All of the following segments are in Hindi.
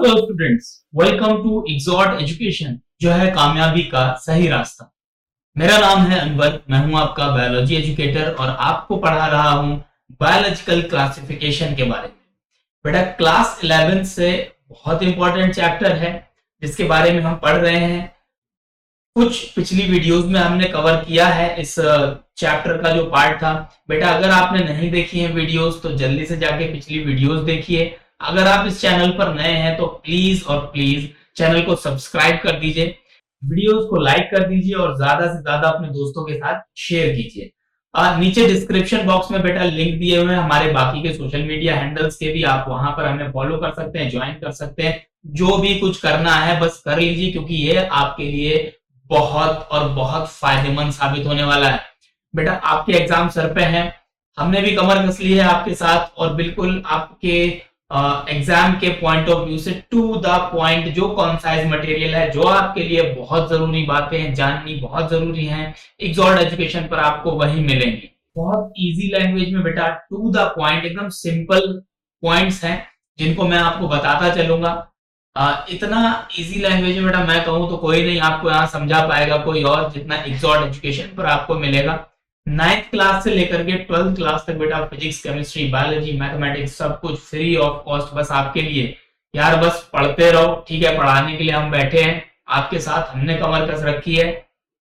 Hello students, welcome to exalt education, जो है कामयाबी का सही रास्ता। मेरा नाम है अनवर, मैं हूं आपका बायोलॉजी एजुकेटर और आपको पढ़ा रहा हूं बायोलॉजिकल क्लासिफिकेशन के बारे में। बेटा, क्लास 11 से बहुत इंपॉर्टेंट चैप्टर है जिसके बारे में हम पढ़ रहे हैं। कुछ पिछली वीडियोस में हमने कवर किया है इस चैप्टर का जो पार्ट था। बेटा, अगर आपने नहीं देखी है वीडियोस तो जल्दी से जाके पिछली वीडियोस देखिए। अगर आप इस चैनल पर नए हैं तो प्लीज और प्लीज चैनल को सब्सक्राइब कर दीजिए, वीडियोस को लाइक कर दीजिए और ज्यादा से ज्यादा अपने दोस्तों के साथ शेयर कीजिए। नीचे डिस्क्रिप्शन बॉक्स में बेटा लिंक दिए हुए हैं हमारे बाकी के सोशल मीडिया हैंडल्स के भी, आप वहां पर हमें फॉलो कर सकते हैं, ज्वाइन कर सकते हैं। जो भी कुछ करना है बस कर लीजिए, क्योंकि ये आपके लिए बहुत और बहुत फायदेमंद साबित होने वाला है। बेटा, आपके एग्जाम सर पे हैं, हमने भी कमर कस ली है आपके साथ और बिल्कुल आपके एग्जाम के पॉइंट ऑफ व्यू से टू द पॉइंट जो कंसाइज मटेरियल है, जो आपके लिए बहुत जरूरी बातें हैं जाननी बहुत जरूरी हैं, इग्जॉट एजुकेशन पर आपको वही मिलेंगी। बहुत इजी लैंग्वेज में बेटा, टू द पॉइंट, एकदम सिंपल पॉइंट्स हैं जिनको मैं आपको बताता चलूंगा। इतना इजी लैंग्वेज में बेटा मैं कहूं तो कोई नहीं आपको यहाँ समझा पाएगा कोई और, जितना इग्जॉट एजुकेशन पर आपको मिलेगा। 9th क्लास से लेकर के 12th क्लास तक बेटा फिजिक्स, केमिस्ट्री, बायोलॉजी, मैथमेटिक्स सब कुछ फ्री ऑफ कॉस्ट बस आपके लिए। यार बस पढ़ते रहो, ठीक है? पढ़ाने के लिए हम बैठे हैं आपके साथ, हमने कमर कस रखी है,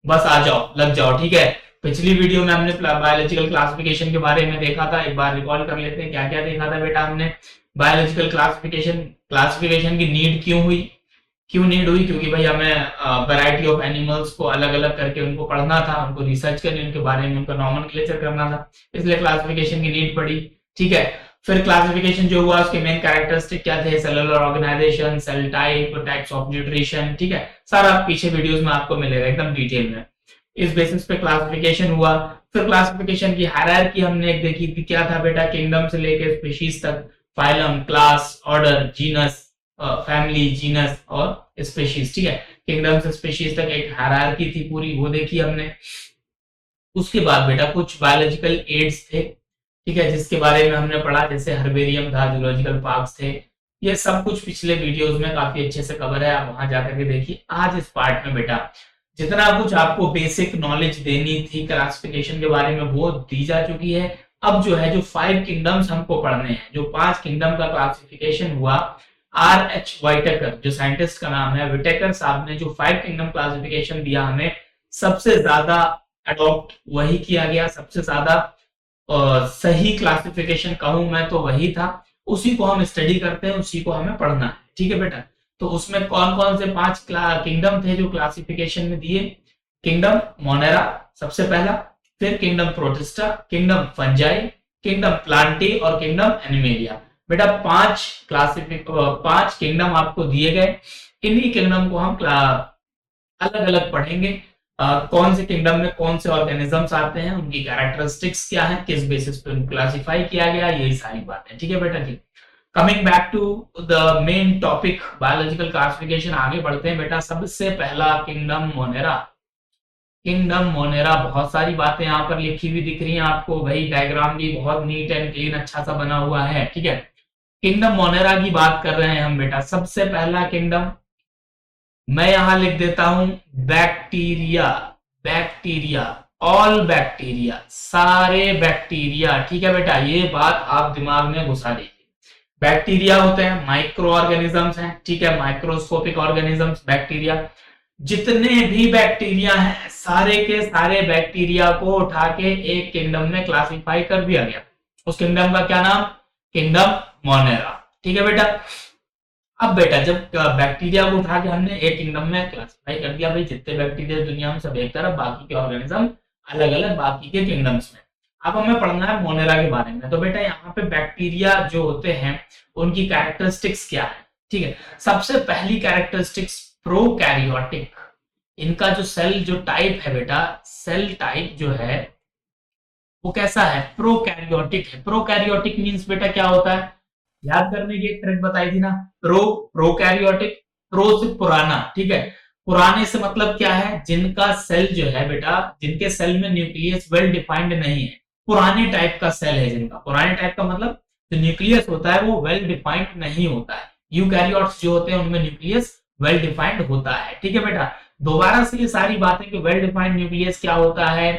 बस आ जाओ, लग जाओ, ठीक है? पिछली वीडियो में हमने बायोलॉजिकल क्लासिफिकेशन के बारे में देखा था, एक बार रिकॉल कर लेते हैं क्या क्या देखा था बेटा हमने। बायोलॉजिकल क्लासिफिकेशन की नीड क्यों हुई? क्योंकि भाई हमें वैरायटी ऑफ एनिमल्स को अलग अलग करके उनको पढ़ना था, उनको रिसर्च करनी, उनके बारे में उनका नॉमेनक्लेचर करना था, इसलिए क्लासिफिकेशन की नीड पड़ी। ठीक है, फिर क्लासिफिकेशन जो हुआ उसके मेन कैरेक्टरिस्टिक क्या थे? Cellular organization, cell type, types of nutrition, ठीक है? सारा पीछे वीडियोस में आपको मिलेगा एकदम डिटेल में। इस बेसिस पे क्लासिफिकेशन हुआ। फिर क्लासिफिकेशन की हायरार्की हमने एक देखी थी, क्या था बेटा? किंगडम से लेकर स्पीशीज तक, phylum, class, order, genus, family, genus और स्पीशीज, ठीक है? किंगडम से स्पीशीज तक एक हायरार्की थी पूरी, वो देखी हमने। उसके बाद बेटा कुछ बायोलॉजिकल एड्स थे, ठीक है, जिसके बारे में हमने पढ़ा, जैसे हर्बेरियम था, जूलॉजिकल पार्क्स थे। ये सब कुछ पिछले वीडियोस में काफी अच्छे से कवर है, आप वहां जाकर के देखिए। आज इस पार्ट में बेटा जितना कुछ आपको बेसिक नॉलेज देनी थी क्लासिफिकेशन के बारे में वो दी जा चुकी है। अब जो है जो 5 किंगडम्स हमको पढ़ने हैं, जो 5 किंगडम का क्लासिफिकेशन हुआ, R.H. वाइटेकर जो साइंटिस्ट का नाम है, विटेकर साहब ने जो 5 किंगडम क्लासिफिकेशन दिया हमें, सबसे ज्यादा अडॉप्ट वही किया गया, सबसे ज्यादा सही क्लासिफिकेशन कहूं मैं तो वही था। उसी को हम स्टडी करते हैं, उसी को हमें पढ़ना है, ठीक है बेटा? तो उसमें कौन कौन से 5 किंगडम थे जो क्लासिफिकेशन में दिए? किंगडम मोनेरा सबसे पहला, फिर kingdom protista, kingdom fungi, kingdom Plantae और किंगडम एनिमेलिया। बेटा 5 किंगडम आपको दिए गए, इन्हीं किंगडम को हम अलग अलग पढ़ेंगे। कौन से किंगडम में कौन से ऑर्गेनिजम्स आते हैं, उनकी कैरेक्टरिस्टिक्स क्या है, किस बेसिस पे उनको क्लासिफाई किया गया, यही सारी बातें, ठीक है बेटा जी? Coming back to the main topic biological classification, आगे बढ़ते हैं बेटा। सबसे पहला किंगडम मोनेरा। किंगडम मोनेरा, बहुत सारी बातें यहाँ पर लिखी हुई दिख रही हैं आपको, वही डायग्राम भी बहुत नीट एंड क्लीन अच्छा सा बना हुआ है, ठीक है? किंगडम मोनेरा की बात कर रहे हैं हम बेटा। सबसे पहला किंगडम मैं यहां लिख देता हूं बैक्टीरिया। बैक्टीरिया, ऑल बैक्टीरिया, सारे बैक्टीरिया, ठीक है बेटा? ये बात आप दिमाग में घुसा लीजिए। बैक्टीरिया होते हैं माइक्रो ऑर्गेनिजम्स हैं, ठीक है? Microscopic organisms bacteria. जितने भी बैक्टीरिया हैं सारे के सारे बैक्टीरिया को उठा के एक किंगडम में क्लासिफाई कर दिया गया। उस किंगडम का क्या नाम? किंगडम मोनेरा, ठीक है बेटा? अब बेटा जब बैक्टीरिया को उठा के हमने एक किंगडम में क्लासिफाई कर दिया, भाई जितने बैक्टीरिया दुनिया में सब एक तरफ, बाकी के ऑर्गेनिज्म अलग अलग बाकी के किंगडम्स में। अब हमें पढ़ना है मोनेरा के बारे में। तो बेटा यहाँ पे बैक्टीरिया जो होते हैं उनकी कैरेक्टरिस्टिक्स क्या है, ठीक है? सबसे पहली कैरेक्टरिस्टिक्स प्रोकैरियोटिक। इनका जो सेल जो टाइप है बेटा, सेल टाइप जो है वो कैसा है? प्रोकैरियोटिक है। प्रोकैरियोटिक मींस बेटा क्या होता है? याद करने की एक ट्रिक बताई थी ना, प्रोकैरियोटिक, प्रो से पुराना, ठीक है? पुराने से मतलब क्या है? जिनका सेल जो है बेटा, जिनके सेल में न्यूक्लियस वेल डिफाइंड नहीं है, पुराने टाइप का सेल है जिनका। पुराने टाइप का मतलब जो न्यूक्लियस होता है वो वेल डिफाइंड नहीं होता है, यूकैरियोट्स जो होते हैं उनमें न्यूक्लियस वेल डिफाइंड होता है। ठीक है बेटा, दोबारा से ये सारी बातें कि वेल डिफाइंड न्यूक्लियस क्या होता है,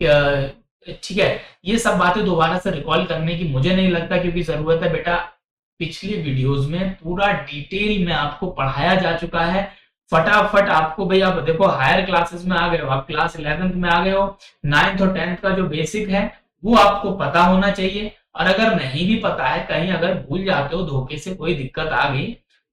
ठीक है, ये सब बातें दोबारा से रिकॉल करने की मुझे नहीं लगता क्योंकि जरूरत है बेटा। पिछले वीडियोस में पूरा डिटेल में आपको पढ़ाया जा चुका है। फटाफट आपको भाई, आप देखो हायर क्लासेस में आ गए हो, आप क्लास 11th में आ गए हो, 9th और 10th का जो बेसिक है वो आपको पता होना चाहिए। और अगर नहीं भी पता है, कहीं अगर भूल जाते हो, धोखे से कोई दिक्कत आ गई,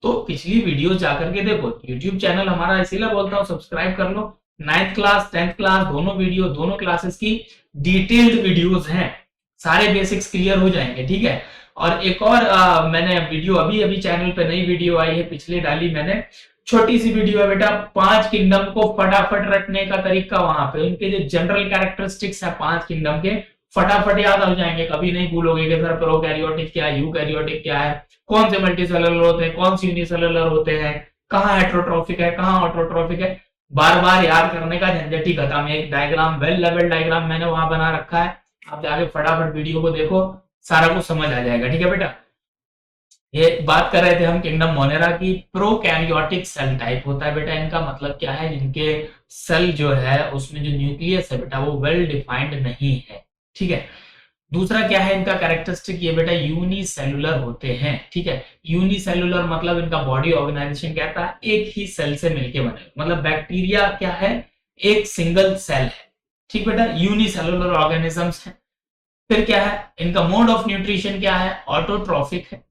तो पिछली वीडियो जाकर के देखो। यूट्यूब चैनल हमारा इसीलिए बोलता हूँ सब्सक्राइब कर लो। 9th क्लास 10th क्लास दोनों वीडियो, दोनों क्लासेस की डिटेल्ड वीडियोस हैं, सारे बेसिक्स क्लियर हो जाएंगे। ठीक है, और एक और मैंने वीडियो अभी अभी चैनल पे नई वीडियो आई है, पिछले डाली मैंने, छोटी सी वीडियो है बेटा, 5 किंगडम को फटाफट रटने का तरीका। वहां पे उनके जो जनरल कैरेक्टरिस्टिक्स है 5 किंगडम के, फटाफट याद हो जाएंगे, कभी नहीं भूलोगे कि सर प्रोकैरियोटिक क्या है, यूकैरियोटिक क्या है, कौन से मल्टीसेलुलर होते हैं, कौन से यूनिसेलुलर होते हैं, कहाँ हेट्रोट्रॉफिक है, कहाँ ऑटोट्रॉफिक है। बार बार याद करने का झंझट ही खत्म। एक डायग्राम, वेल लेवल डायग्राम मैंने वहां बना रखा है, आप जाके फटाफट वीडियो को देखो, सारा कुछ समझ आ जाएगा। ठीक है बेटा, ये बात कर रहे थे हम किंगडम मोनेरा की। प्रोकैरियोटिक सेल टाइप होता है बेटा, इनका मतलब क्या है, जिनके सेल जो है उसमें जो न्यूक्लियस है बेटा वो वेल डिफाइंड नहीं है। ठीक है, दूसरा क्या है इनका कैरेक्टरिस्टिक, ये बेटा यूनिसेलुलर होते हैं। ठीक है, यूनिसेलुलर मतलब इनका बॉडी ऑर्गेनाइजेशन कहता है एक ही सेल से मिलके बने, मतलब बैक्टीरिया क्या है, एक सिंगल सेल है। ठीक बेटा, यूनिसेलुलर ऑर्गेनिजम्स है। फिर क्या है इनका मोड ऑफ न्यूट्रिशन, क्या है, ऑटोट्रॉफिक है।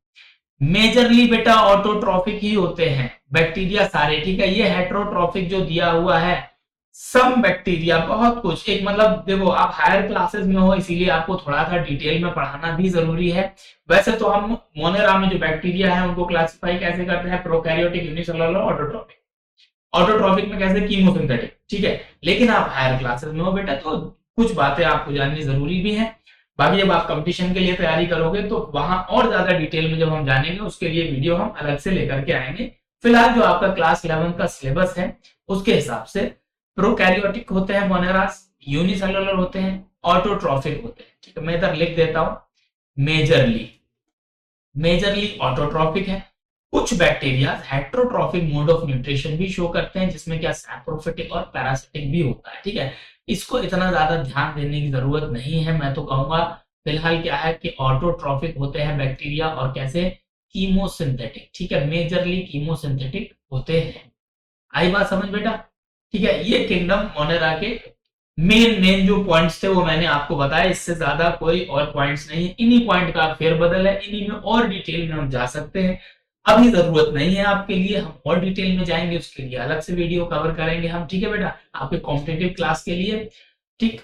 मेजरली बेटा ऑटोट्रॉफिक ही होते हैं बैक्टीरिया सारे। ठीक है, ये हेट्रोट्रॉफिक जो दिया हुआ है, सब बैक्टीरिया, बहुत कुछ, एक मतलब देखो आप हायर क्लासेस में हो इसीलिए आपको थोड़ा सा डिटेल में पढ़ाना भी जरूरी है। वैसे तो हम मोनेरा में जो बैक्टीरिया है उनको क्लासिफाई कैसे करते हैं, प्रोकैरियोटिक, यूनिसेलुलर, ऑटोट्रॉफिक। ऑटोट्रॉफिक में कैसे, कीमोसिंथेटिक। ठीक है, लेकिन आप हायर क्लासेस में हो बेटा तो कुछ बातें आपको जाननी जरूरी भी है। बाकी जब आप कंपटीशन के लिए तैयारी करोगे तो वहां और ज्यादा डिटेल में जब हम जानेंगे, उसके लिए वीडियो हम अलग से लेकर के आएंगे। फिलहाल जो आपका क्लास 11 का सिलेबस है उसके हिसाब से प्रोकैरियोटिक होते हैं मोनेरास, यूनिसेलुलर होते हैं, ऑटोट्रॉफिक होते हैं। ठीक है, मैं इधर लिख देता हूं, मेजरली मेजरली ऑटोट्रॉफिक है। कुछ bacteria heterotrophic mode of nutrition भी शो करते हैं, जिसमें क्या सैप्रोफिटिक और पैरासिटिक भी होता है। ठीक है, इसको इतना ज्यादा ध्यान देने की जरूरत नहीं है। मैं तो कहूंगा फिलहाल क्या है कि ऑटोट्रॉफिक होते हैं बैक्टीरिया, और कैसे, कीमोसिंथेटिक। ठीक है, मेजरली कीमोसिंथेटिक होते हैं। आई बात समझ बेटा? ठीक है, ये किंगडम मोनेरा के मेन मेन जो पॉइंट्स थे वो मैंने आपको बताया, इससे ज्यादा कोई और पॉइंट्स नहीं है। इन्हीं पॉइंट का फेरबदल है, इन्हीं में और डिटेल में हम जा सकते हैं। अभी जरूरत नहीं है आपके लिए, हम और डिटेल में जाएंगे, उसके लिए अलग से वीडियो कवर करेंगे हम। ठीक है बेटा, आपके कॉम्पिटिटिव क्लास के लिए। ठीक,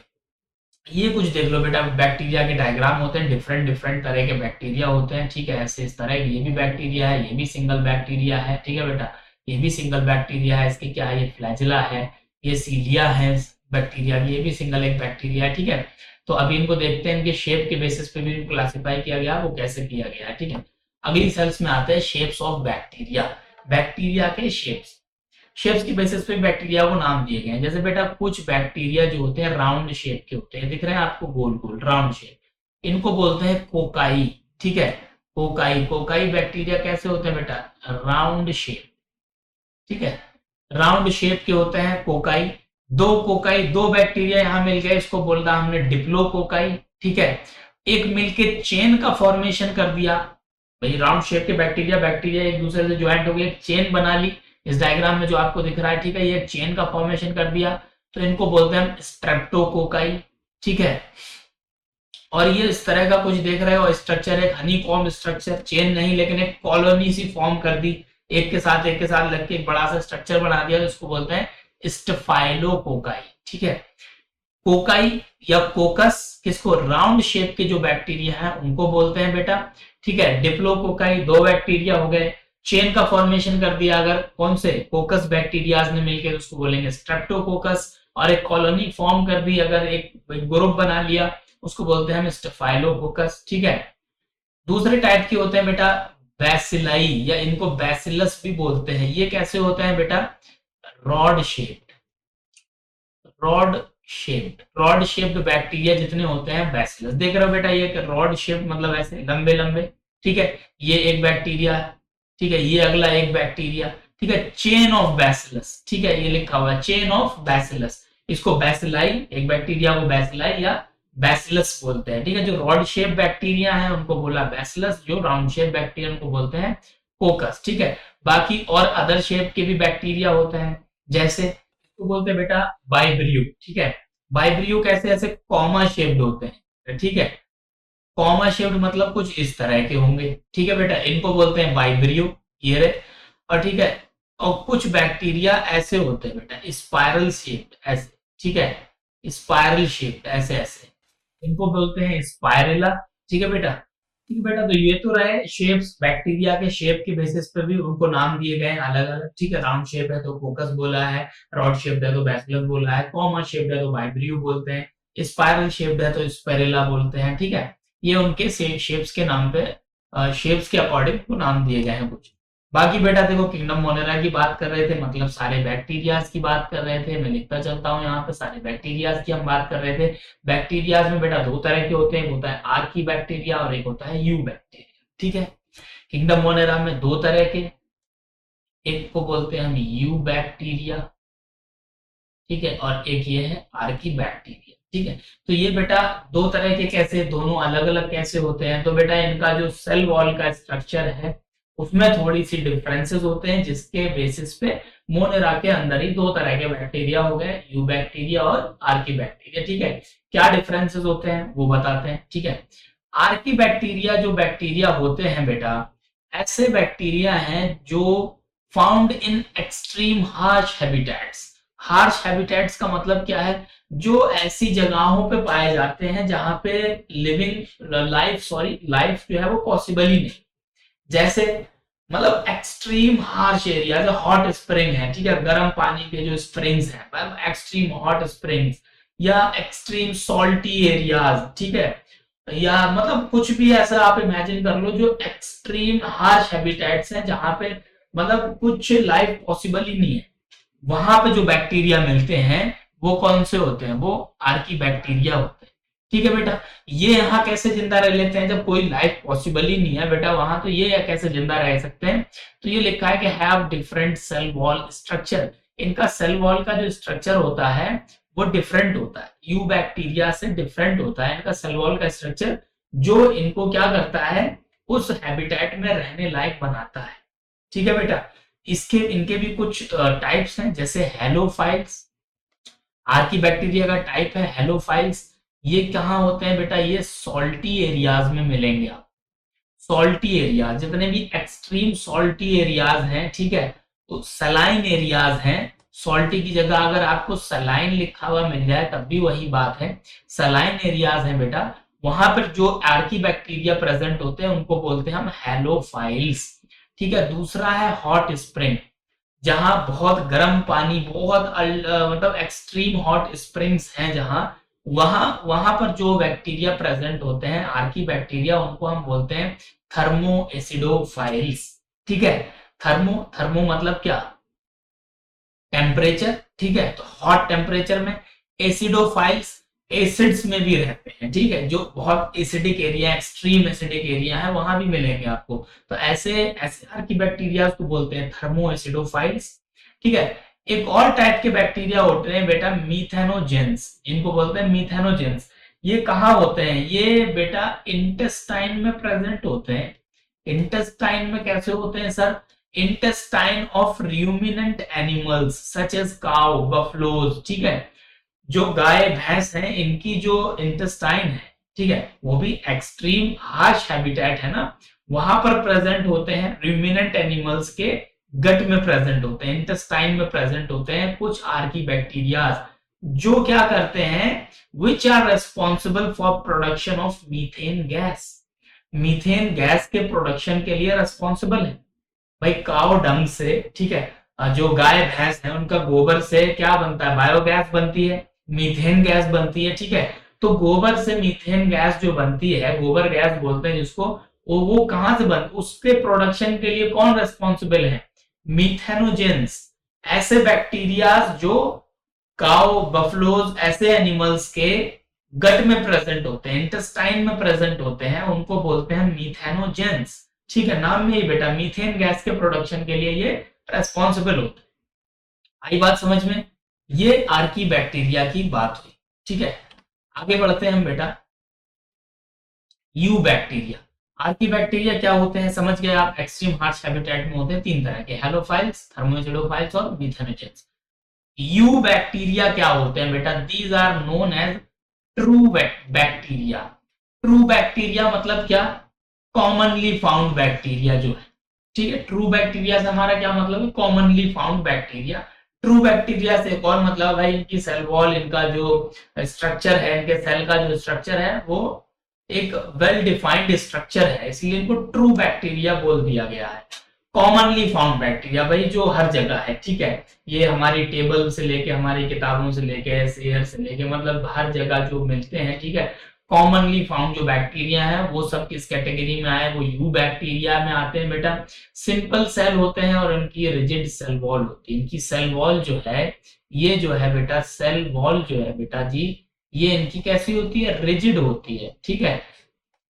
ये कुछ देख लो बेटा, बैक्टीरिया के डायग्राम होते हैं, डिफरेंट डिफरेंट तरह के बैक्टीरिया होते हैं। ठीक है, ऐसे इस तरह ये भी बैक्टीरिया है, ये भी सिंगल बैक्टीरिया है। ठीक है बेटा, ये भी सिंगल बैक्टीरिया है, इसके क्या है, ये फ्लैजिला है, ये सीलिया है बैक्टीरिया की, ये भी सिंगल एक बैक्टीरिया है। ठीक है, तो अभी इनको देखते हैं, इनके शेप के बेसिस पे भी क्लासिफाई किया गया, वो कैसे किया गया है। ठीक है, अगली सेल्स में आते हैं शेप्स ऑफ बैक्टीरिया। बैक्टीरिया के शेप्स, शेप्स की बेसिस पे बैक्टीरिया को नाम दिए गए हैं। जैसे बेटा कुछ बैक्टीरिया जो होते हैं राउंड शेप के होते हैं, दिख रहे हैं आपको, गोल गोल राउंड शेप, इनको बोलते हैं कोकाई। ठीक है, कोकाई, कोकाई बैक्टीरिया कैसे होते हैं बेटा, राउंड शेप। ठीक है, राउंड शेप के होते हैं कोकाई। दो कोकाई, दो बैक्टीरिया यहां मिल गए, इसको बोल रहा हमने डिप्लोकोकाई। ठीक है, एक मिलके चेन का फॉर्मेशन कर दिया, भाई राउंड शेप के बैक्टीरिया बैक्टीरिया एक दूसरे से ज्वाइंट हो गए, चेन बना ली, इस डायग्राम में जो आपको दिख रहा है। ठीक है, ये चेन का फॉर्मेशन कर दिया, तो इनको बोलते हैं हम स्ट्रेप्टोकोकाई। ठीक है, और ये इस तरह का कुछ देख रहे हो स्ट्रक्चर, एक हनीकॉम्ब स्ट्रक्चर, चेन नहीं लेकिन एक कॉलोनी सी फॉर्म कर दी, एक के साथ लग के एक बड़ा सा स्ट्रक्चर बना दिया, तो इसको बोलते हैं स्टेफाइलोकोकाई। ठीक है, कोकाई या कोकस किसको, राउंड शेप के जो बैक्टीरिया है उनको बोलते हैं बेटा। ठीक है, डिप्लोकोकाई, दो बैक्टीरिया हो गए, चेन का फॉर्मेशन कर दिया अगर कौन से, कोकस बैक्टीरियाज ने मिलकर, उसको बोलेंगे स्ट्रेप्टोकोकस, और एक कॉलोनी फॉर्म कर दी अगर, एक ग्रुप बना लिया, उसको बोलते हैं हम स्टेफाइलोकोकस। ठीक है, दूसरे टाइप के होते हैं बेटा बैसिलाई, या इनको बैसिलस भी बोलते हैं। ये कैसे होते हैं बेटा, rod shaped, rod shaped bacteria जितने होते हैं बैसिलस। देख रहे हो बेटा, ये रॉड शेप्ड मतलब ऐसे लंबे लंबे। ठीक है, ये एक बैक्टीरिया है, ठीक है, ये अगला एक बैक्टीरिया। ठीक है, चेन ऑफ बैसिलस, ठीक है, ये लिखा हुआ है चेन ऑफ बैसिलस। इसको बैसिलाई, एक बैक्टीरिया को बैसिलाई या बैसिलस बोलते हैं। ठीक है, जो रॉड शेप बैक्टीरिया है उनको बोला बैसिलस, जो राउंड शेप बैक्टीरिया उनको बोलते हैं कोकस। ठीक है, बाकी और अदर शेप के भी बैक्टीरिया होते हैं, जैसे इसको बोलते हैं बेटा वाइब्रियो। ठीक है, वाइब्रियो कैसे, ऐसे कॉमा शेप्ड होते हैं। ठीक है, कॉमा शेप्ड मतलब कुछ इस तरह के होंगे। ठीक है बेटा, इनको बोलते हैं वाइब्रियो, ये रहे। और ठीक है, और कुछ बैक्टीरिया ऐसे होते हैं बेटा स्पाइरल शेप्ड, ऐसे। ठीक है, स्पाइरल शेप्ड ऐसे ऐसे, इनको बोलते हैं स्पाइरेला। ठीक है बेटा, ठीक है बेटा, तो ये तो रहे शेप्स, बैक्टीरिया के शेप के बेसिस पे भी उनको नाम दिए गए हैं अलग अलग। ठीक है, राउंड शेप है तो कोकस बोला है, रॉड शेप्ड है तो बैसिलस बोला है, कॉमा शेप्ड है तो वाइब्रियो बोलते हैं, स्पाइरल शेप्ड है तो स्पाइरेला बोलते हैं। ठीक है, ये उनके शेप्स के नाम पे, शेप्स के अकॉर्डिंग को नाम दिए गए हैं कुछ। बाकी बेटा देखो, किंगडम मोनेरा की बात कर रहे थे, मतलब सारे बैक्टीरियाज की बात कर रहे थे। मैं लिखता चलता हूँ यहाँ पे, सारे बैक्टीरियाज की हम बात कर रहे थे। बैक्टीरियाज में बेटा दो तरह के होते हैं, एक होता है आर्की बैक्टीरिया और एक होता है यू बैक्टीरिया। ठीक है, किंगडम मोनेरा में दो तरह के, एक को बोलते हैं हम यू बैक्टीरिया, ठीक है, और एक ये है आर्की बैक्टीरिया। ठीक है, तो ये बेटा दो तरह के कैसे, दोनों अलग अलग कैसे होते हैं, तो बेटा इनका जो सेल वॉल का स्ट्रक्चर है उसमें थोड़ी सी डिफरेंसेस होते हैं, जिसके बेसिस पे मोनेरा के अंदर ही दो तरह के बैक्टीरिया हो गए, यू बैक्टीरिया और आर्की बैक्टीरिया। ठीक है, क्या डिफरेंसेस होते हैं वो बताते हैं। ठीक है, आर्की बैक्टीरिया जो बैक्टीरिया होते हैं बेटा, ऐसे बैक्टीरिया हैं जो found in extreme harsh habitats. Harsh habitats का मतलब क्या है, जो ऐसी जगहों पे पाए जाते हैं जहां पे लिविंग लाइफ जो है वो पॉसिबल ही नहीं। जैसे मतलब एक्सट्रीम हार्श एरिया, जो हॉट स्प्रिंग है, ठीक है, गर्म पानी के जो स्प्रिंग्स हैं, मतलब एक्सट्रीम हॉट स्प्रिंग्स, या एक्सट्रीम सॉल्टी एरियाज। ठीक है, या मतलब कुछ भी ऐसा आप इमेजिन कर लो जो एक्सट्रीम हार्श हैबिटेट्स हैं, जहां पे मतलब कुछ लाइफ पॉसिबल ही नहीं है, वहां पे जो बैक्टीरिया मिलते हैं वो कौन से होते हैं, वो आर्की बैक्टीरिया होते हैं। ठीक है बेटा, ये यहाँ कैसे जिंदा रह लेते हैं, जब कोई लाइफ पॉसिबल ही नहीं है बेटा वहां, तो ये कैसे जिंदा रह सकते हैं, तो ये लिखा है कि have different cell wall structure. इनका सेल वॉल का जो स्ट्रक्चर होता है वो डिफरेंट होता है, यू बैक्टीरिया से डिफरेंट होता है इनका सेल वॉल का स्ट्रक्चर, जो इनको क्या करता है, उस हैबिटेट में रहने लायक बनाता है। ठीक है बेटा, इसके इनके भी कुछ टाइप्स हैं, जैसे हेलोफाइल्स। आर्की बैक्टीरिया का टाइप है हेलोफाइल्स। ये कहाँ होते हैं बेटा, ये सॉल्टी एरियाज में मिलेंगे आप। सॉल्टी एरियाज, जितने भी एक्सट्रीम सॉल्टी एरियाज हैं, ठीक है, तो सलाइन एरियाज हैं। सॉल्टी की जगह अगर आपको सलाइन लिखा हुआ मिल जाए तब भी वही बात है, सलाइन एरियाज हैं बेटा। वहां पर जो आर्की बैक्टीरिया प्रेजेंट होते हैं उनको बोलते हैं हम हेलोफाइल्स। ठीक है, दूसरा है हॉट स्प्रिंग, जहां बहुत गर्म पानी, बहुत मतलब एक्सट्रीम हॉट स्प्रिंग्स हैं जहां, वहां वहां पर जो बैक्टीरिया प्रेजेंट होते हैं आर्की बैक्टीरिया, उनको हम बोलते हैं थर्मो एसिडोफाइल्स। ठीक है, थर्मो थर्मो मतलब क्या, टेम्परेचर। ठीक है, तो हॉट टेम्परेचर में, एसिडोफाइल्स एसिड्स में भी रहते हैं। ठीक है, जो बहुत acidic area, extreme acidic area है वहां भी मिलेंगे आपको। तो ऐसे ऐसे आर्की बैक्टीरिया को बोलते हैं थर्मो एसिडोफाइल्स। ठीक है, एक और टाइप के बैक्टीरिया होते हैं बेटा मीथेनोजेंस, इनको बोलते हैं मीथेनोजेंस। ये कहाँ होते हैं, ये बेटा इंटेस्टाइन में प्रेजेंट होते हैं। इंटेस्टाइन में कैसे होते हैं sir, intestine of ruminant animals such as cow, buffaloes. ठीक है, जो गाय भैंस हैं इनकी जो इंटेस्टाइन है, ठीक है, वो भी एक्सट्रीम हार्श हैबिटेट है ना, वहां पर प्रेजेंट होते हैं। रूमिनेंट एनिमल्स के गट में प्रेजेंट होते हैं, इंटेस्टाइन में प्रेजेंट होते हैं कुछ आर्की बैक्टीरिया, जो क्या करते हैं, which are responsible for production of methane gas. Methane gas के प्रोडक्शन के लिए रेस्पॉन्सिबल है भाई, काव डंग से। ठीक है, जो गाय भैंस है उनका गोबर से क्या बनता है, बायोगैस बनती है, मीथेन गैस बनती है। ठीक है, तो गोबर से मीथेन गैस जो बनती है, गोबर गैस बोलते हैं जिसको, वो कहां से बन, उसके प्रोडक्शन के लिए कौन रेस्पॉन्सिबल है, मीथेनोजेंस। ऐसे बैक्टीरिया जो काउ, बफलोज, ऐसे एनिमल्स के गट में प्रेजेंट होते हैं, इंटेस्टाइन में प्रेजेंट होते हैं, उनको बोलते हैं मीथेनोजेंस। ठीक है, नाम में ही बेटा मीथेन गैस के प्रोडक्शन के लिए ये रेस्पॉन्सिबल होता है। आई बात समझ में? ये आर्की बैक्टीरिया की बात हुई। ठीक है, आगे बढ़ते हैं हम बेटा। You bacteria. आर्की बैक्टीरिया क्या होते हैं समझ गए आप? एक्सट्रीम हार्श हैबिटेट में होते हैं तीन तरह के, हेलोफाइल्स, थर्मोजेडोफाइल्स और मिथेनोजेंस। यू बैक्टीरिया क्या होते हैं बेटा? These are known as true bacteria. True bacteria मतलब क्या? कॉमनली फाउंड बैक्टीरिया जो है। ठीक है, ट्रू बैक्टीरिया से हमारा क्या मतलब है? Commonly found bacteria. True bacteria से एक और मतलब भाई इनकी सेल वॉल, इनका जो स्ट्रक्चर है, इनके सेल का जो स्ट्रक्चर है वो एक वेल डिफाइंड स्ट्रक्चर है, इसलिए इनको ट्रू बैक्टीरिया बोल दिया गया है। कॉमनली फाउंड बैक्टीरिया भाई जो हर जगह है। ठीक है, ये हमारी टेबल से लेके, हमारी किताबों से लेके, शेयर से लेके, मतलब हर जगह जो मिलते हैं। ठीक है, कॉमनली फाउंड जो बैक्टीरिया है वो सब किस कैटेगरी में आए? वो यू बैक्टीरिया में आते हैं बेटा। सिंपल सेल होते हैं और इनकी रिजिड सेल वॉल होती है। इनकी सेल वॉल जो है, ये जो है बेटा सेल वॉल जो है बेटा जी, ये इनकी कैसी होती है? रिजिड होती है। ठीक है,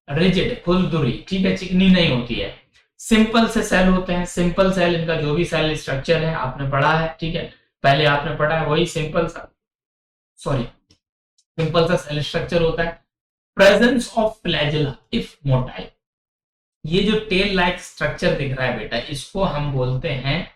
रिजिड, खुरदुरी। ठीक है, चिकनी नहीं होती है। सिंपल से सेल होते हैं। सिंपल सेल, इनका जो भी सेल स्ट्रक्चर है आपने पढ़ा है। ठीक है, पहले आपने पढ़ा है वही सिंपल सा सेल स्ट्रक्चर होता है। Presence of flagella if motile. ये जो टेल लाइक स्ट्रक्चर दिख रहा है बेटा, इसको हम बोलते हैं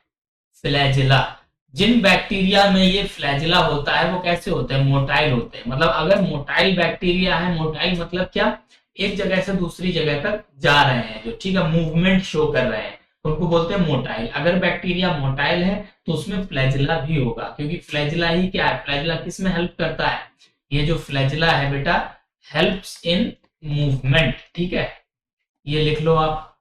फ्लैजेला। जिन बैक्टीरिया में ये फ्लैजेला होता है वो कैसे होते हैं? मोटाइल होते हैं। मतलब अगर मोटाइल बैक्टीरिया है, मोटाइल मतलब क्या? एक जगह से दूसरी जगह तक जा रहे हैं जो, ठीक है, मूवमेंट शो कर रहे हैं, उनको बोलते हैं मोटाइल। अगर बैक्टीरिया मोटाइल है तो उसमें फ्लैजेला भी होगा, क्योंकि फ्लैजेला ही क्या है? फ्लैजेला किस में हेल्प करता है? ये जो फ्लैजेला है बेटा, हेल्प्स इन मूवमेंट। ठीक है, ये लिख लो आप,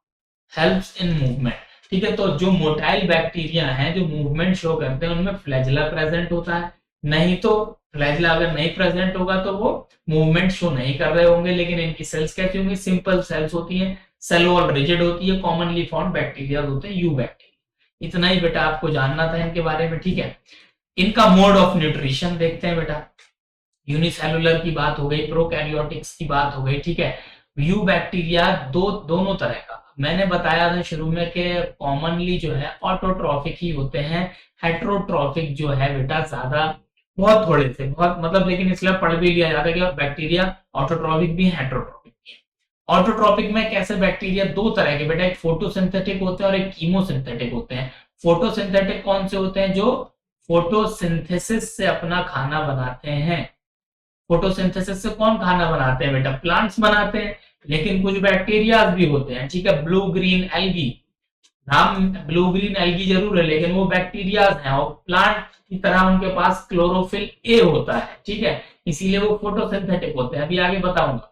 हेल्प्स इन मूवमेंट। ठीक है, तो जो मोटाइल बैक्टीरिया हैं जो मूवमेंट शो करते हैं उनमें फ्लैजेला प्रेजेंट होता है। नहीं तो फ्लैजेला अगर नहीं प्रेजेंट होगा तो वो मूवमेंट शो नहीं कर रहे होंगे। लेकिन इनकी सेल्स कैसी होंगी? सिंपल सेल्स होती हैं, सेल वॉल रिजिड होती है, कॉमनली फाउंड बैक्टीरिया होते हैं यू बैक्टीरिया। इतना ही बेटा आपको जानना था इनके बारे में। ठीक है, इनका मोड ऑफ न्यूट्रिशन देखते हैं बेटा। यूनिसेलुलर की बात हो गई, प्रोकैरियोटिक्स की बात हो गई। ठीक है, यू बैक्टीरिया दोनों तरह का मैंने बताया था शुरू में कि कॉमनली जो है ऑटोट्रॉफिक ही होते हैं। हेट्रोट्रॉफिक जो है बेटा ज्यादा, बहुत थोड़े से बहुत, मतलब लेकिन इसलिए पढ़ भी लिया जाता है कि बैक्टीरिया ऑटोट्रॉफिक भी है, हेट्रोट्रॉफिक भी है। ऑटोट्रॉफिक में कैसे बैक्टीरिया? दो तरह के बेटा, एक फोटोसिंथेटिक होते हैं और एक कीमोसिंथेटिक होते हैं। फोटोसिंथेटिक कौन से होते हैं? जो फोटोसिंथेसिस से अपना खाना बनाते हैं। फोटोसिंथेसिस से कौन खाना बनाते हैं बेटा? प्लांट्स बनाते हैं। लेकिन कुछ बैक्टीरिया भी होते हैं, ठीक है, ब्लू ग्रीन एल्गी। नाम ब्लू ग्रीन एल्गी जरूर है लेकिन वो बैक्टीरिया हैं और प्लांट की तरह उनके पास क्लोरोफिल ए होता है। ठीक है, इसीलिए वो फोटोसिंथेटिक होते हैं। अभी आगे बताऊंगा।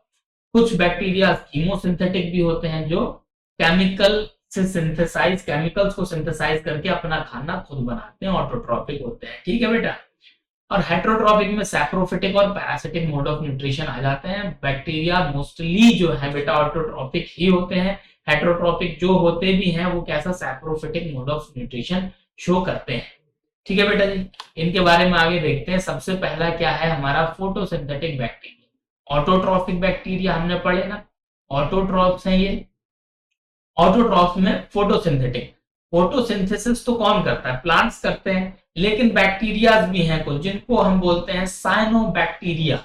कुछ बैक्टीरिया कीमोसिंथेटिक भी होते हैं जो केमिकल से सिंथेसाइज, केमिकल्स को सिंथेसाइज करके अपना खाना खुद बनाते हैं, ऑटोट्रॉपिक होते हैं। ठीक है बेटा, और हेट्रोट्रॉपिक में सैप्रोफिटिक और पैरासिटिक मोड ऑफ न्यूट्रिशन आ जाते हैं। बैक्टीरिया मोस्टली जो है बेटा ऑटोट्रॉपिक ही होते हैं। हेट्रोट्रॉपिक जो होते भी हैं वो कैसा? Saprophytic mode of nutrition show करते हैं। ठीक है बेटा जी, इनके बारे में आगे देखते हैं। सबसे पहला क्या है हमारा? Photosynthetic bacteria. ऑटोट्रॉपिक बैक्टीरिया हमने पढ़े ना, ऑटोट्रॉप्स हैं ये। ऑटोट्रॉप्स में फोटोसिंथेटिक, फोटोसिंथेसिस तो कौन करता है? प्लांट्स करते हैं। लेकिन बैक्टीरिया भी हैं कुछ जिनको हम बोलते हैं साइनोबैक्टीरिया।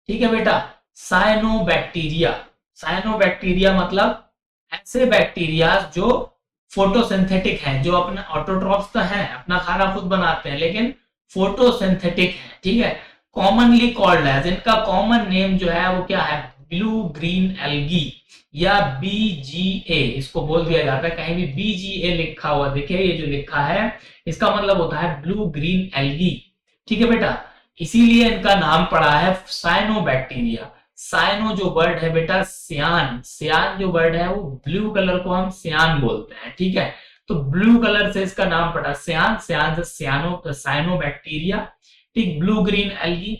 ठीक है बेटा, साइनोबैक्टीरिया। साइनोबैक्टीरिया मतलब ऐसे बैक्टीरिया जो फोटोसिंथेटिक हैं, जो अपना ऑटोट्रॉप्स तो हैं, अपना खाना खुद बनाते हैं, लेकिन फोटोसिंथेटिक है। ठीक है, कॉमनली कॉल्ड एज, इनका कॉमन नेम जो है वो क्या है? ब्लू ग्रीन एल्गी या बीजीए इसको बोल दिया जाता है। कहीं भी बीजीए लिखा हुआ देखिए, ये जो लिखा है इसका मतलब होता है ब्लू ग्रीन एल्गी। ठीक है बेटा, इसीलिए इनका नाम पड़ा है साइनोबैक्टीरिया। साइनो जो वर्ड है बेटा सियान, सियान जो वर्ड है वो ब्लू कलर को हम सियान बोलते हैं। ठीक है, तो ब्लू कलर से इसका नाम पड़ा सियान, सियान से सियानो, साइनोबैक्टीरिया। ठीक, blue green algae.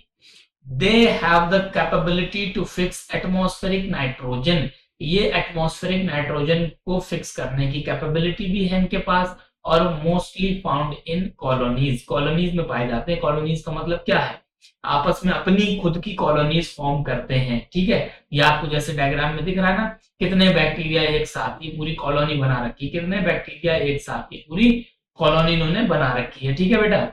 They have the capability to fix atmospheric nitrogen. ये एटमॉस्फेरिक नाइट्रोजन को फिक्स करने की कैपेबिलिटी भी है इनके पास, और mostly found in colonies. Colonies में पाए जाते हैं। कॉलोनीज का मतलब क्या है? आपस में अपनी खुद की कॉलोनीज फॉर्म करते हैं। ठीक है, ये आपको जैसे डायग्राम में दिख रहा है ना, कितने बैक्टीरिया एक साथ, ये पूरी कॉलोनी बना रखी है, कितने बैक्टीरिया एक साथ, ये पूरी कॉलोनी इन्होंने बना रखी है। ठीक है बेटा,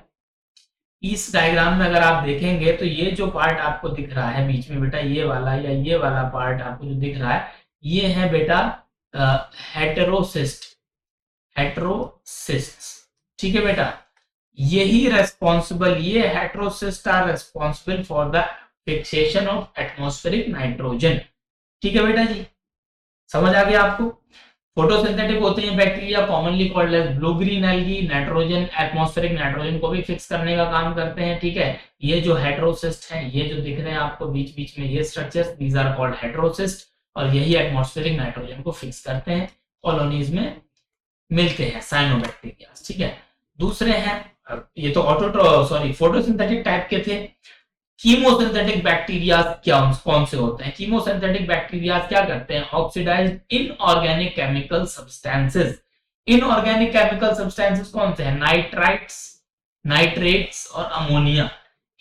इस डायग्राम में अगर आप देखेंगे तो ये जो पार्ट आपको दिख रहा है बीच में बेटा, ये वाला या ये वाला पार्ट आपको जो दिख रहा है, ये है बेटा हेटेरोसिस्ट, हेटेरोसिस्ट। ठीक है बेटा, यही रेस्पॉन्सिबल, ये heterocyst are responsible for the fixation of atmospheric nitrogen. ठीक है बेटा जी, समझ आ गया आपको। फोटोसिंथेटिक होते हैं bacteria, commonly called as blue green algae, nitrogen, atmospheric nitrogen को भी फिक्स करने का काम करते हैं। ठीक है, ये जो हेटेरोसिस्ट है, ये जो दिख रहे हैं आपको बीच बीच में ये structures, these are called heterocyst, और यही एटमॉस्फेरिक नाइट्रोजन को फिक्स करते हैं, कॉलोनीज में मिलते हैं साइनोबैक्टीरिया। ठीक है, दूसरे हैं, ये तो फोटोसिंथेटिक टाइप के थे। कीमोसिंथेटिक बैक्टीरिया क्या कौन से होते हैं? कीमोसिंथेटिक बैक्टीरिया क्या करते हैं? Oxidised inorganic chemical substances. Inorganic chemical substances कौन से हैं? नाइट्राइट्स, नाइट्रेट्स और अमोनिया।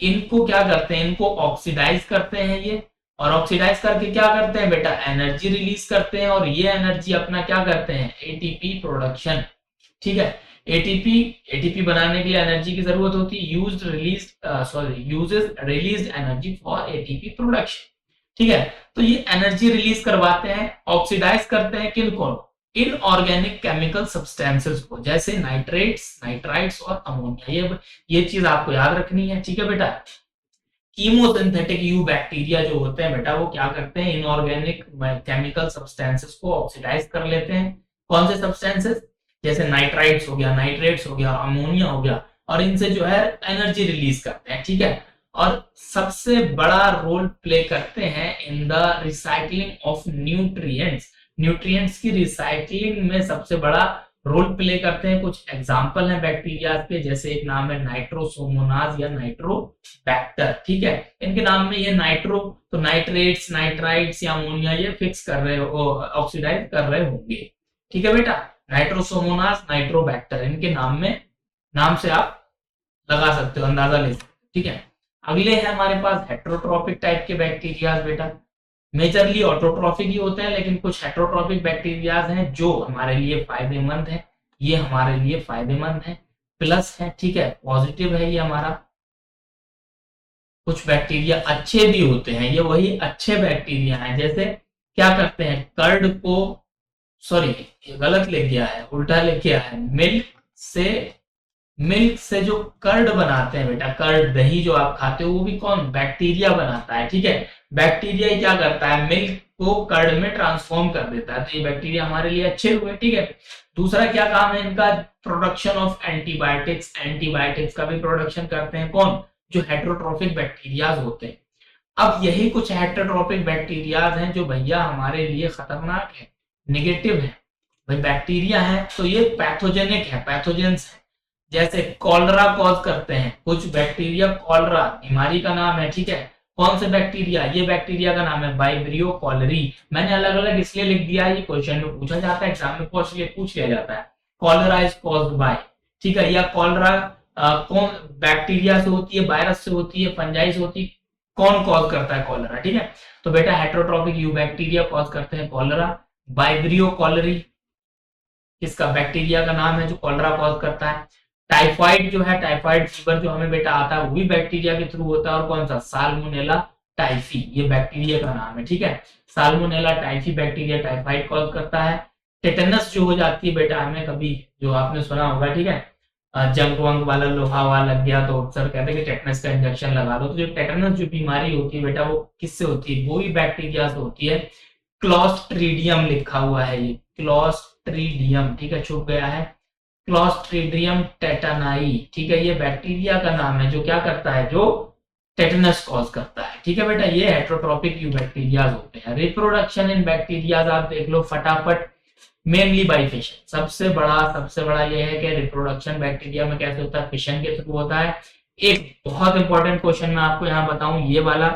इनको क्या करते हैं? इनको ऑक्सीडाइज करते हैं ये, और ऑक्सीडाइज करके क्या करते हैं बेटा? एनर्जी रिलीज करते हैं, और ये एनर्जी अपना क्या करते हैं? ATP production. ठीक है, एटीपी बनाने के लिए एनर्जी की जरूरत होती है, uses released energy for ATP production. ठीक है, तो ये एनर्जी रिलीज करवाते हैं, ऑक्सीडाइज करते हैं किनको? इनऑर्गेनिक केमिकल सब्सटेंसेस को, जैसे नाइट्रेट्स, नाइट्राइट्स और अमोनिया। ये चीज आपको याद रखनी है। ठीक है बेटा, कीमोसिंथेटिक यू बैक्टीरिया जो होते हैं बेटा, वो क्या करते हैं? इनऑर्गेनिक केमिकल सब्सटेंसेस को ऑक्सीडाइज कर लेते हैं। कौन से सब्सटेंसेस? जैसे नाइट्राइट्स हो गया, नाइट्रेट्स हो गया, अमोनिया हो गया, और इनसे जो है एनर्जी रिलीज करते हैं। ठीक है, और सबसे बड़ा रोल प्ले करते हैं in the recycling of nutrients. Nutrients की रिसाइकलिंग में सबसे बड़ा रोल प्ले करते हैं। कुछ एग्जांपल हैं बैक्टीरिया के, जैसे एक नाम है नाइट्रोसोमोनाज या नाइट्रोबैक्टर। ठीक है, इनके नाम में ये नाइट्रो, तो नाइट्रेट्स, नाइट्राइट्स या अमोनिया ये फिक्स कर रहे हो, ऑक्सीडाइज कर रहे होंगे। ठीक है बेटा, नाइट्रोसोमोनास, नाइट्रोबैक्टर, इनके नाम से आप लगा सकते हो, अंदाजा ले सकते हो। ठीक है, अगले हैं हमारे पास हेटेरोट्रॉपिक टाइप के बैक्टीरियाज बेटा। मेजरली ऑटोट्रॉफिक ही होते हैं, लेकिन कुछ हेटेरोट्रॉपिक बैक्टीरियाज हैं जो हमारे लिए फायदेमंद है। ये हमारे लिए फायदेमंद है, प्लस है। ठीक है, पॉजिटिव है ये हमारा। कुछ बैक्टीरिया अच्छे भी होते हैं, ये वही अच्छे बैक्टीरिया हैं। जैसे क्या करते हैं? कर्ड को, सॉरी ये गलत लिख गया है, उल्टा लिख गया है, मिल्क से जो कर्ड बनाते हैं बेटा, कर्ड दही जो आप खाते हो, वो भी कौन? बैक्टीरिया बनाता है। ठीक है, बैक्टीरिया ही क्या करता है? मिल्क को कर्ड में ट्रांसफॉर्म कर देता है, तो ये बैक्टीरिया हमारे लिए अच्छे हुए। ठीक है, दूसरा क्या काम है इनका? Production of antibiotics. एंटीबायोटिक्स का भी प्रोडक्शन करते हैं कौन? जो हेटेरोट्रॉफिक बैक्टीरियाज होते हैं। अब यही कुछ हेटेरोट्रॉपिक बैक्टीरियाज हैं जो भैया हमारे लिए खतरनाक है, नेगेटिव है। भाई बैक्टीरिया है तो ये पैथोजेनिक है, पैथोजेंस है। जैसे कॉलरा कॉज करते हैं कुछ बैक्टीरिया, कॉलरा बीमारी का नाम है। ठीक है, कौन से बैक्टीरिया? ये बैक्टीरिया का नाम है वाइब्रियो कॉलरी। मैंने अलग अलग इसलिए लिख दिया है, ये क्वेश्चन में पूछा जाता है, एग्जाम में पूछ लिया जाता है। कॉलरा इज कॉज्ड बाय, ठीक है, या कॉलरा कौन बैक्टीरिया से होती है, वायरस से होती है, फंजाई से होती है, कौन कॉज करता है? कॉलरा। ठीक है, तो बेटा हेटेरोट्रॉपिक यू बैक्टीरिया कॉज करते हैं कॉलरा। वाइब्रियो कॉलरी किसका? बैक्टीरिया का नाम है जो कॉलरा कॉज करता है। टाइफाइड जो है, टाइफाइड फीवर जो हमें बेटा आता है, वो भी बैक्टीरिया के थ्रू होता है। और कौन सा? साल्मोनेला टाइफी, ये बैक्टीरिया का नाम है। ठीक है, salmonella typhi bacteria typhoid cause करता है। टेटनस जो हो जाती है बेटा हमें कभी, जो आपने सुना होगा, ठीक है, जंग वंग वाला लोहा वाला लग गया तो सर कहते हैं कि टेटनस का इंजेक्शन लगा दो। तो जो टेटनस जो बीमारी होती है बेटा, वो किससे होती है? वो भी बैक्टीरिया से होती है। क्लॉस्ट्रीडियम लिखा हुआ है, ये क्लॉस्ट्रीडियम, ठीक है, छुप गया है, क्लॉस्ट्रीडियम टेटनाई। ठीक है, ये बैक्टीरिया का नाम है जो क्या करता है? जो टेटनस कॉज करता है। ठीक है बेटा, ये हेटेरोट्रॉपिक यू बैक्टीरियाज होते हैं। रिप्रोडक्शन इन बैक्टीरियाज आप देख लो फटाफट, मेनली बाय फिशन। सबसे बड़ा ये है कि रिप्रोडक्शन बैक्टीरिया में कैसे होता है? फिशन के थ्रू होता है। एक बहुत इंपॉर्टेंट क्वेश्चन मैं आपको यहाँ बताऊं, ये वाला,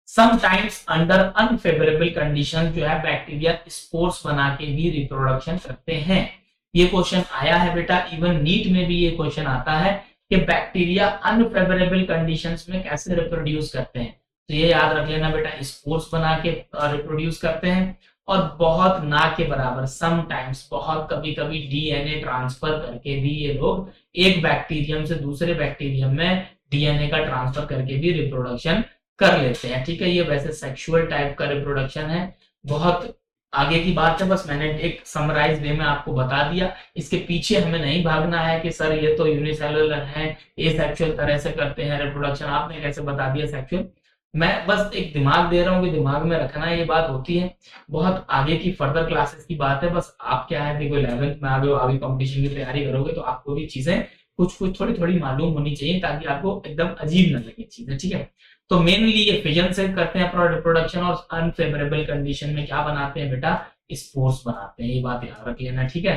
समटाइम्स अंडर अनफेवरेबल कंडीशन जो है बैक्टीरिया स्पोर्स बना के भी रिप्रोडक्शन करते हैं। ये क्वेश्चन आया है बेटा, इवन नीट में भी ये क्वेश्चन आता है कि बैक्टीरिया अनफेवरेबल कंडीशंस में कैसे रिप्रोड्यूस करते हैं। तो ये याद रख लेना बेटा, स्पोर्स बना के रिप्रोड्यूस करते हैं और बहुत ना के बराबर समटाइम्स, बहुत कभी कभी डीएनए ट्रांसफर करके भी ये लोग एक बैक्टीरियम से दूसरे बैक्टीरियम में डीएनए का ट्रांसफर करके भी रिप्रोडक्शन कर लेते हैं। ठीक है, ये वैसे सेक्सुअल टाइप का रिप्रोडक्शन है, बहुत आगे की बात है, बस मैंने एक समराइज वे में आपको बता दिया। इसके पीछे हमें नहीं भागना है कि सर ये तो यूनिसेलुलर है, एसेक्सुअल तरह से करते हैं रिप्रोडक्शन, आपने कैसे बता दिया सेक्सुअल। मैं बस एक दिमाग दे रहा हूँ कि दिमाग में रखना ये बात होती है, बहुत आगे की फर्दर क्लासेस की बात है। बस आप क्या है, देखो 11th में आ गए हो, आगे कंपटीशन की तैयारी करोगे तो आपको भी चीजें कुछ कुछ थोड़ी थोड़ी मालूम होनी चाहिए, ताकि आपको एकदम अजीब न लगे चीजें। ठीक है, तो मेनली ये फिजन से करते हैं रिप्रोडक्शन, और अनफेवरेबल कंडीशन में क्या बनाते हैं बेटा, स्पोर्स बनाते हैं, ये बात याद रख लेना। ठीक है,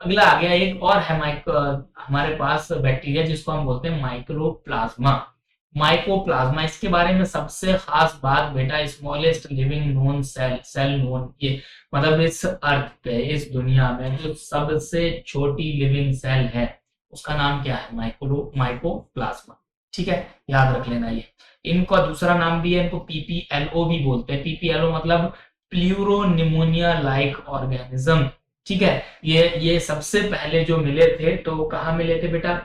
अगला आ गया एक और है हमारे पास बैक्टीरिया जिसको हम बोलते हैं माइक्रोप्लाज्मा। माइकोप्लाज्मा, इसके बारे में सबसे खास बात बेटा, smallest living known cell known, ये मतलब इस अर्थ पे, इस दुनिया में जो सबसे छोटी लिविंग सेल है उसका नाम क्या है, माइकोप्लाज्मा। ठीक है, याद रख लेना ये। इनका दूसरा नाम भी है, इनको पीपीएलओ भी बोलते हैं। पीपीएलओ मतलब प्लूरोनिमोनिया लाइक ऑर्गेनिज्म। ठीक है, ये सबसे पहले जो मिले थे तो कहाँ मिले थे बेटा,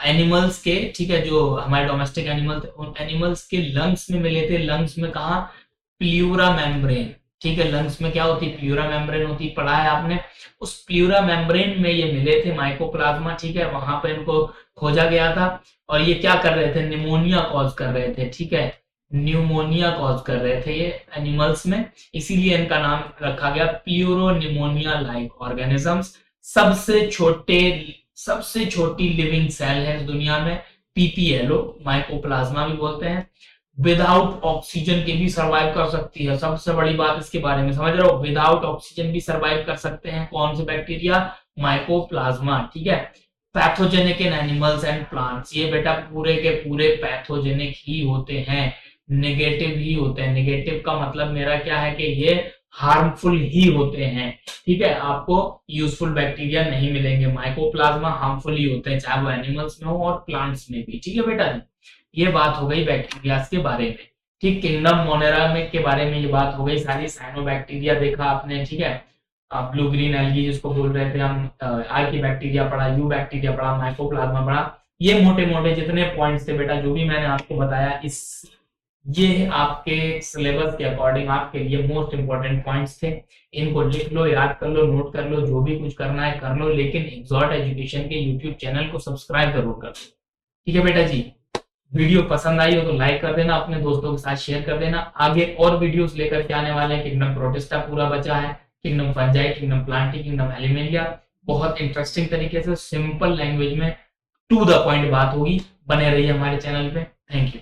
एनिमल्स के, ठीक है, जो हमारे डोमेस्टिक एनिमल थे उन एनिमल्स के लंग्स में मिले थे। लंग्स में कहा, प्लूरा मेम्ब्रेन। ठीक है, लंग्स में क्या होती है, प्लूरा मेम्ब्रेन होती है, पढ़ा है आपने। उस प्लूरा मेम्ब्रेन में ये मिले थे माइकोप्लाज्मा। ठीक है, वहां पर इनको खोजा गया था और ये क्या कर रहे थे, निमोनिया कॉज कर रहे थे। ठीक है, न्यूमोनिया कॉज कर रहे थे ये एनिमल्स में, इसीलिए इनका नाम रखा गया प्लूरोनिमोनिया लाइक ऑर्गेनिजम्स। सबसे छोटी लिविंग सेल है इस दुनिया में, पीपीएलओ, माइकोप्लाज्मा भी बोलते हैं। विदाउट ऑक्सीजन के भी सरवाइव कर सकती है, सबसे बड़ी बात इसके बारे में समझ रहे हो, विदाउट ऑक्सीजन भी सरवाइव कर सकते हैं। कौन से बैक्टीरिया, माइकोप्लाज्मा। ठीक है, pathogenic in animals and plants, ये बेटा पूरे के पूरे पैथोजेनिक ही होते हैं, नेगेटिव ही होते हैं। नेगेटिव का मतलब मेरा क्या है कि ये हार्मफुल ही होते हैं। ठीक है, आपको यूजफुल बैक्टीरिया नहीं मिलेंगे। माइकोप्लाज्मा हार्मफुल ही होते हैं, चाहे वो एनिमल्स में हो और प्लांट्स में भी। ठीक है बेटा, ये बात हो गई बैक्टीरिया के बारे में। ठीक, किंगडम मोनेरा में के बारे में ये बात हो गई सारी। साइनोबैक्टीरिया देखा आपने, ठीक है, ब्लू ग्रीन एल्गी जिसको बोल रहे थे हम, आर्की बैक्टीरिया पढ़ा, यू बैक्टीरिया पढ़ा, माइकोप्लाज्मा पढ़ा। ये मोटे मोटे जितने पॉइंट्स थे बेटा, जो भी मैंने आपको बताया, ये आपके सिलेबस के अकॉर्डिंग आपके लिए मोस्ट इंपोर्टेंट पॉइंट्स थे। इनको लिख लो, याद कर लो, नोट कर लो, जो भी कुछ करना है कर लो, लेकिन एक्सॉर्ट एजुकेशन के यूट्यूब चैनल को सब्सक्राइब जरूर कर लो। ठीक है बेटा जी, वीडियो पसंद आई हो तो लाइक कर देना, अपने दोस्तों के साथ शेयर कर देना। आगे और वीडियोस लेकर के आने वाले हैं। किंगडम प्रोटिस्टा पूरा बचा है, kingdom fungi, kingdom plantae, kingdom एलिमेंटिया, बहुत इंटरेस्टिंग तरीके से सिंपल लैंग्वेज में टू द पॉइंट बात होगी। बने रहिए हमारे चैनल पे। Thank you.